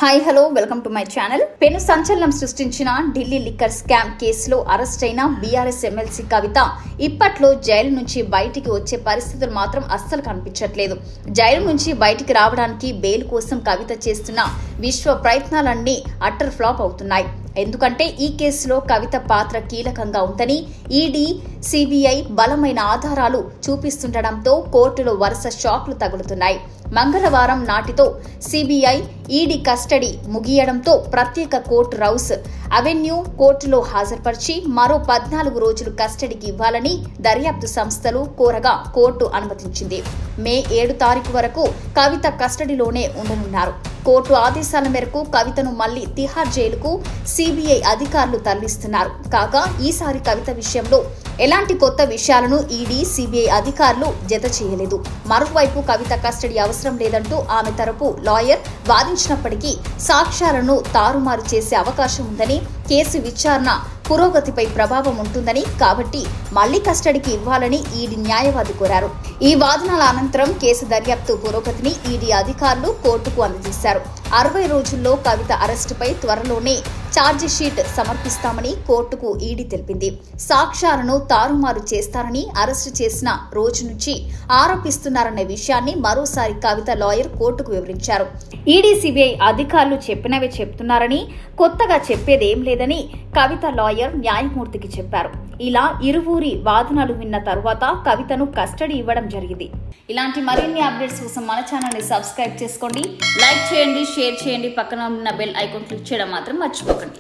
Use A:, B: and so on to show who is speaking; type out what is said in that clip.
A: Hi hello welcome to my channel. పెను సంచలనం సృష్టించిన ఢిల్లీ లిక్కర్ స్కామ్ కేసులో అరెస్ట్ అయిన బీఆర్ఎస్ ఎమ్మెల్సీ కవిత ఇప్పట్లో జైలు నుంచి బయటికి వచ్చే పరిస్థితులు మాత్రం అస్సలు కనిపించట్లేదు. జైలు నుంచి బయటికి రావడానికి బెయిల్ కోసం కవిత చేస్తున్న విశ్వ ప్రయత్నాలన్నీ అట్టర్ ఫ్లాప్ అవుతున్నాయి. ఎందుకంటే ఈ కేసులో కవిత పాత్ర కీలకంగా ఉందని ఈడీ, సిబిఐ బలమైన ఆధారాలు చూపిస్తుండటంతో కోర్టులో వరుస షాక్లు తగులుతున్నాయి. మంగళవారం నాటితో సిబిఐ, ఈడీ కస్టడీ ముగియడంతో ప్రత్యేక కోర్టు రౌస్ అవెన్యూ కోర్టులో హాజరుపరిచి మరో 14 రోజులు కస్టడీకి ఇవ్వాలని దర్యాప్తు సంస్థలు కోరగా కోర్టు అనుమతించింది. మే 7 తారీఖు వరకు కవిత కస్టడీలోనే ఉండనున్నారు. కోర్టు ఆదేశాల మేరకు కవితను మళ్లీ తిహార్ జైలుకు సిబిఐ అధికారులు తరలిస్తున్నారు. కాగా ఈసారి కవిత విషయంలో ఎలాంటి కొత్త విషయాలను ఈడీ, సిబిఐ అధికారులు జత చేయలేదు. మరోవైపు కవిత కస్టడీ అవసరం లేదంటూ ఆమె తరపు లాయర్ వాదించినప్పటికీ సాక్ష్యాలను తారుమారు చేసే అవకాశం ఉందని, కేసు విచారణ పురోగతిపై ప్రభావం ఉంటుందని, కాబట్టి మళ్లీ కస్టడీకి ఇవ్వాలని ఈడీ న్యాయవాది కోరారు. ఈ వాదనల అనంతరం కేసు దర్యాప్తు పురోగతిని ఈడీ అధికారులు కోర్టుకు అందజేశారు. 60 రోజుల్లో కవిత అరెస్టుపై త్వరలోనే ఛార్జిషీట్ సమర్పిస్తామని కోర్టుకు ఈడీ తెలిపింది. సాక్ష్యాలను తారుమారు చేస్తారని, అరెస్టు చేసిన రోజు నుంచి ఆరోపిస్తున్నారనే విషయాన్ని మరోసారి కవిత లాయర్ కోర్టుకు వివరించారు. ఈడీ, సిబిఐ అధికారులు చెప్పినవే చెప్తున్నారని, కొత్తగా చెప్పేదేం లేదని కవిత లాయర్ న్యాయమూర్తికి చెప్పారు. ఇలా ఇరువురి వాదనలు విన్న తరువాత కవితను కస్టడీ ఇవ్వడం జరిగింది. ఇలాంటి మరిన్ని అప్డేట్స్ కోసం మన ఛానల్ ని సబ్స్క్రైబ్ చేసుకోండి, లైక్ చేయండి, షేర్ చేయండి, పక్కన ఉన్న బెల్ ఐకాన్ క్లిక్ చేయడం మాత్రం మర్చిపోకండి.